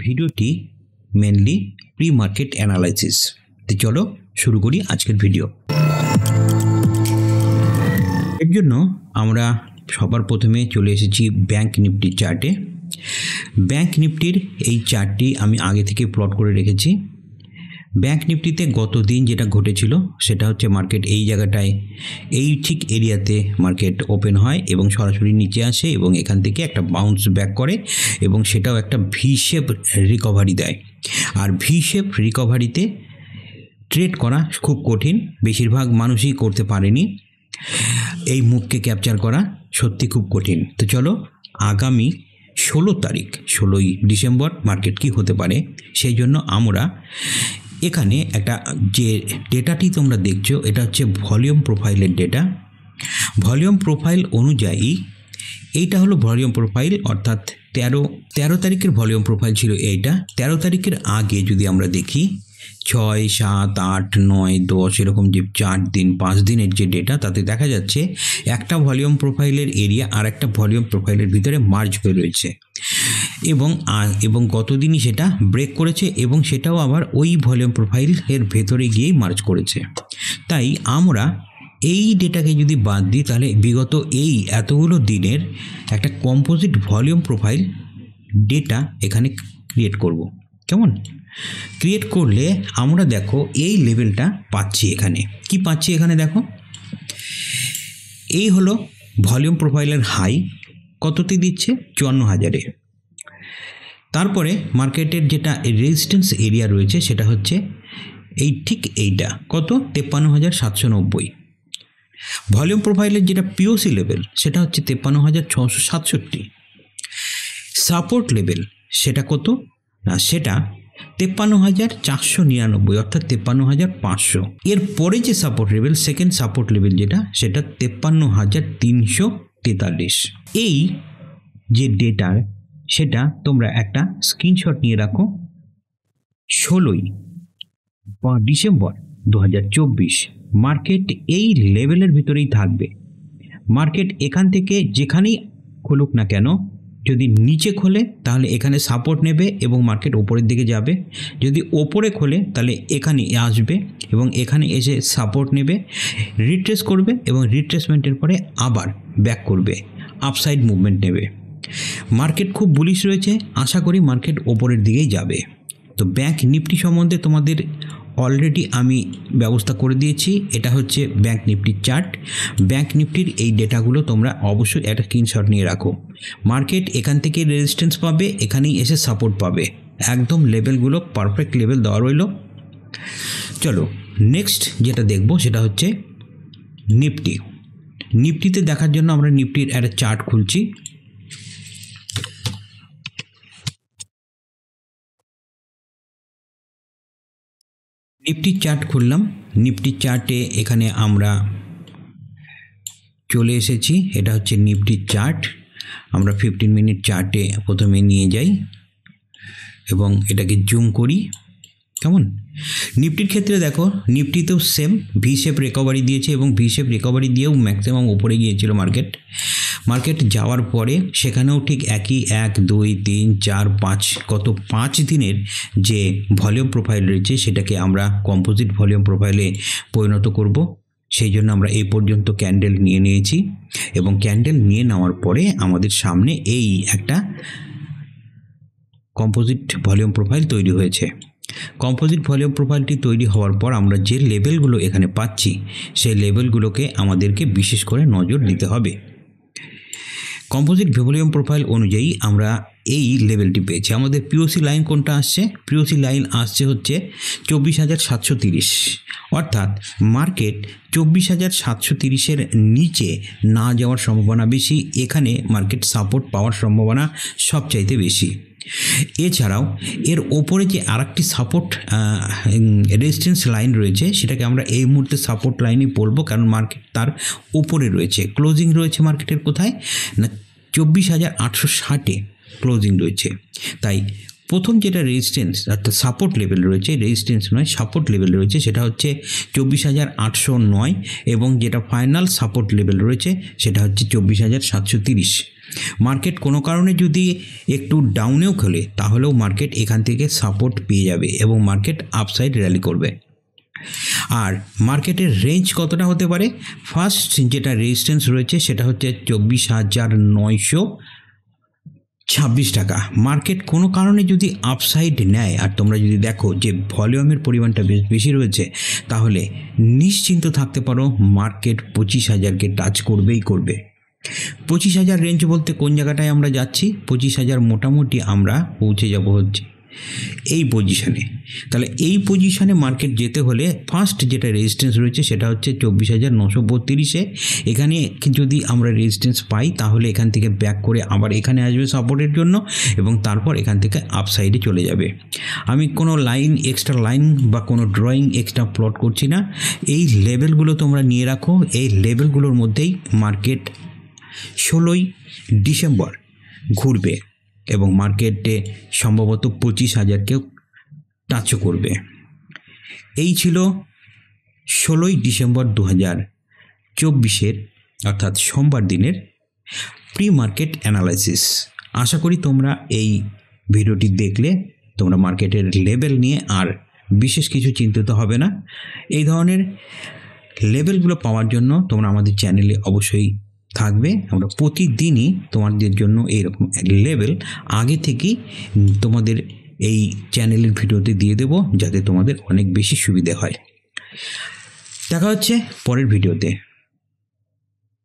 ভিডিওটি mainly pre market analysis. তো চলো শুরু করি আজকের ভিডিও। এর জন্য আমরা সবার প্রথমে চলে এসেছি ব্যাংক নিফটির চার্টে। ব্যাংক নিফটির এই চার্টটি আমি আগে থেকে প্লট করে রেখেছি। ব্যাংক নিফটিতে গত দিন যেটা ঘটেছিল সেটা হচ্ছে মার্কেট এই জায়গাটায় এই ঠিক এরিয়াতে মার্কেট ওপেন হয় এবং সরাসরি নিচে আসে এবং এখান থেকে একটা বাউন্স ব্যাক করে এবং সেটাও একটা ভি শেপ রিকভারি দেয়। আর ভি শেপ রিকভারিতে ট্রেড করা খুব কঠিন, বেশিরভাগ মানুষই করতে পারেনি। এই মুভকে ক্যাপচার করা সত্যি খুব কঠিন। তো চলো আগামী 16ই ডিসেম্বর মার্কেট কি হতে পারে সেই জন্য আমরা এখানে একটা যে ডেটাটি তোমরা দেখছো এটা হচ্ছে ভলিউম প্রোফাইলের ডেটা। ভলিউম প্রোফাইল অনুযায়ী এইটা হলো ভলিউম প্রোফাইল, অর্থাৎ 13 তারিখের ভলিউম প্রোফাইল ছিল এইটা। 13 তারিখের আগে যদি আমরা দেখি 6, 7, 8, 9, 10 এরকম যে 4 দিন 5 দিনের যে ডেটা, তাতে দেখা যাচ্ছে একটা ভলিউম প্রোফাইলের এরিয়া আর একটা ভলিউম প্রোফাইলের ভিতরে মার্জ হয়ে রয়েছে এবং গতদিনই সেটা ব্রেক করেছে এবং সেটাও আবার ওই ভলিউম প্রোফাইলের ভেতরে গিয়েই মার্জ করেছে। তাই আমরা এই ডেটাকে যদি বাদ দিই তাহলে বিগত এই এতগুলো দিনের একটা কম্পোজিট ভলিউম প্রোফাইল ডেটা এখানে ক্রিয়েট করব। কেমন ক্রিয়েট করলে আমরা দেখো এই লেভেলটা পাচ্ছি। এখানে কি পাচ্ছি? এখানে দেখো এই হলো ভলিউম প্রোফাইলের হাই, কততে দিচ্ছে 54,000-এ। তারপরে মার্কেটের যেটা রেজিস্ট্যান্স এরিয়া রয়েছে সেটা হচ্ছে এই ঠিক এইটা, কত 53,790। ভলিউম প্রোফাইলের যেটা পিওসি লেভেল সেটা হচ্ছে 53,667। সাপোর্ট লেভেল সেটা কত না, সেটা 53,499 অর্থাৎ 53,500। এর পরে যে support level, second support level যেটা, সেটা 53,343। এই যে ডেটা সেটা তোমরা একটা স্ক্রিনশট নিয়ে রাখো। 16ই ডিসেম্বর 2024 মার্কেট এই লেভেলের ভিতরেই থাকবে। মার্কেট এখান থেকে যেখানেই খুলুক না কেন, যদি নিচে খোলে তাহলে এখানে সাপোর্ট নেবে এবং মার্কেট ওপরের দিকে যাবে। যদি ওপরে খোলে তাহলে এখানে আসবে এবং এখানে এসে সাপোর্ট নেবে, রিট্রেস করবে এবং রিট্রেসমেন্টের পরে আবার ব্যাক করবে, আপসাইড মুভমেন্ট নেবে। মার্কেট খুব বুলিশ রয়েছে, আশা করি মার্কেট ওপরের দিকেই যাবে। তো ব্যাংক নিফটি সম্বন্ধে তোমাদের অলরেডি আমি ব্যবস্থা করে দিয়েছি। এটা হচ্ছে ব্যাংক নিফটির চার্ট। ব্যাংক নিফটির এই ডেটাগুলো তোমরা অবশ্যই একটা স্ক্রিনশট নিয়ে রাখো। মার্কেট এখান থেকে রেজিস্ট্যান্স পাবে, এখানেই এসে সাপোর্ট পাবে, একদম লেভেলগুলো পারফেক্ট লেভেল দেওয়া রইল। চলো নেক্সট যেটা দেখব সেটা হচ্ছে নিফটি। নিফটিতে দেখার জন্য আমরা নিফটির একটা চার্ট খুলছি। নিফটির চার্ট খুললাম। নিফটির চার্টে এখানে আমরা চলে এসেছি। এটা হচ্ছে নিফটির চার্ট। আমরা 15 মিনিট চার্টে প্রথমে নিয়ে যাই এবং এটাকে জুম করি। কেমন নিফটির ক্ষেত্রে দেখো, নিফটিতেও সেম ভি শেপ রিকভারি দিয়েছে এবং ভি শেপ রিকভারি দিয়েও ম্যাক্সিমাম উপরে গিয়েছিল মার্কেট যাওয়ার পরে সেখানেও ঠিক একই 1, 2, 3, 4, 5 গত 5 দিনের যে ভলিউম প্রোফাইল রয়েছে সেটাকে আমরা কম্পোজিট ভলিউম প্রোফাইলে পরিণত করব। সেই জন্য আমরা এই পর্যন্ত ক্যান্ডেল নিয়ে নিয়েছি এবং ক্যান্ডেল নিয়ে নেওয়ার পরে আমাদের সামনে এই একটা কম্পোজিট ভলিউম প্রোফাইল তৈরি হয়েছে। কম্পোজিট ভলিউম প্রোফাইলটি তৈরি হওয়ার পর আমরা যে লেভেলগুলো এখানে পাচ্ছি সেই লেভেলগুলোকে আমাদেরকে বিশেষ করে নজর দিতে হবে। কম্পোজিট ভলিউম প্রোফাইল অনুযায়ী আমরা এই লেভেলটি পেয়েছি। আমাদের পিওসি লাইন কোনটা আসছে? পিওসি লাইন আসছে হচ্ছে 24,730, অর্থাৎ মার্কেট 24,730-এর নিচে না যাওয়ার সম্ভাবনা বেশি। এখানে মার্কেট সাপোর্ট পাওয়ার সম্ভাবনা সবচাইতে বেশি। এছাড়াও এর ওপরে যে আরেকটি সাপোর্ট রেজিস্ট্যান্স লাইন রয়েছে সেটাকে আমরা এই মুহূর্তে সাপোর্ট লাইনই বলবো, কারণ মার্কেট তার উপরে রয়েছে। ক্লোজিং রয়েছে মার্কেটের কোথায় না 24,860-এ ক্লোজিং রয়েছে। তাই প্রথম যেটা রেজিস্ট্যান্স অর্থাৎ সাপোর্ট লেভেল রয়েছে, রেজিস্ট্যান্স নয় সাপোর্ট লেভেল রয়েছে, সেটা হচ্ছে 24,809 এবং যেটা ফাইনাল সাপোর্ট লেভেল রয়েছে সেটা হচ্ছে 24,730। মার্কেট কোনো কারণে যদি একটু ডাউনেও খোলে তাহলেও মার্কেট এখান থেকে সাপোর্ট পেয়ে যাবে এবং মার্কেট আপসাইড র্যালি করবে। আর মার্কেটের রেঞ্জ কতটা হতে পারে? ফার্স্ট যেটা রেজিস্ট্যান্স রয়েছে সেটা হচ্ছে 24,926 টাকা। মার্কেট কোনো কারণে যদি আপসাইড নেয় আর তোমরা যদি দেখো যে ভলিউমের পরিমাণটা বেশ বেশি রয়েছে, তাহলে নিশ্চিন্ত থাকতে পারো মার্কেট 25,000কে টাচ করবেই করবে। 25,000 রেঞ্জ বলতে কোন জায়গাটায় আমরা যাচ্ছি? 25,000 মোটামুটি আমরা পৌঁছে যাব হচ্ছে এই পজিশানে। তাহলে এই পজিশানে মার্কেট যেতে হলে ফার্স্ট যেটা রেজিস্ট্যান্স রয়েছে সেটা হচ্ছে 24,932-এ। এখানে যদি আমরা রেজিস্ট্যান্স পাই তাহলে এখান থেকে ব্যাক করে আবার এখানে আসবে সাপোর্টের জন্য এবং তারপর এখান থেকে আপসাইডে চলে যাবে। আমি কোনো এক্সট্রা লাইন বা কোনো ড্রয়িং এক্সট্রা প্লট করছি না। এই লেভেলগুলো তোমরা নিয়ে রাখো। এই লেভেলগুলোর মধ্যেই মার্কেট 16ই ডিসেম্বর ঘুরবে এবং মার্কেটে সম্ভবত 25,000কেও টাচও করবে। এই ছিল 16ই ডিসেম্বর 2024 অর্থাৎ সোমবার দিনের প্রি মার্কেট অ্যানালাইসিস। আশা করি তোমরা এই ভিডিওটি দেখলে তোমরা মার্কেটের লেভেল নিয়ে আর বিশেষ কিছু চিন্তিত হবে না। এই ধরনের লেভেলগুলো পাওয়ার জন্য তোমরা আমাদের চ্যানেলে অবশ্যই থাকবে। আমরা প্রতিদিনই তোমাদের জন্য এইরকম লেভেল আগে থেকেই তোমাদের এই চ্যানেলের ভিডিওতে দিয়ে দেব, যাতে তোমাদের অনেক বেশি সুবিধে হয়। দেখা হচ্ছে পরের ভিডিওতে।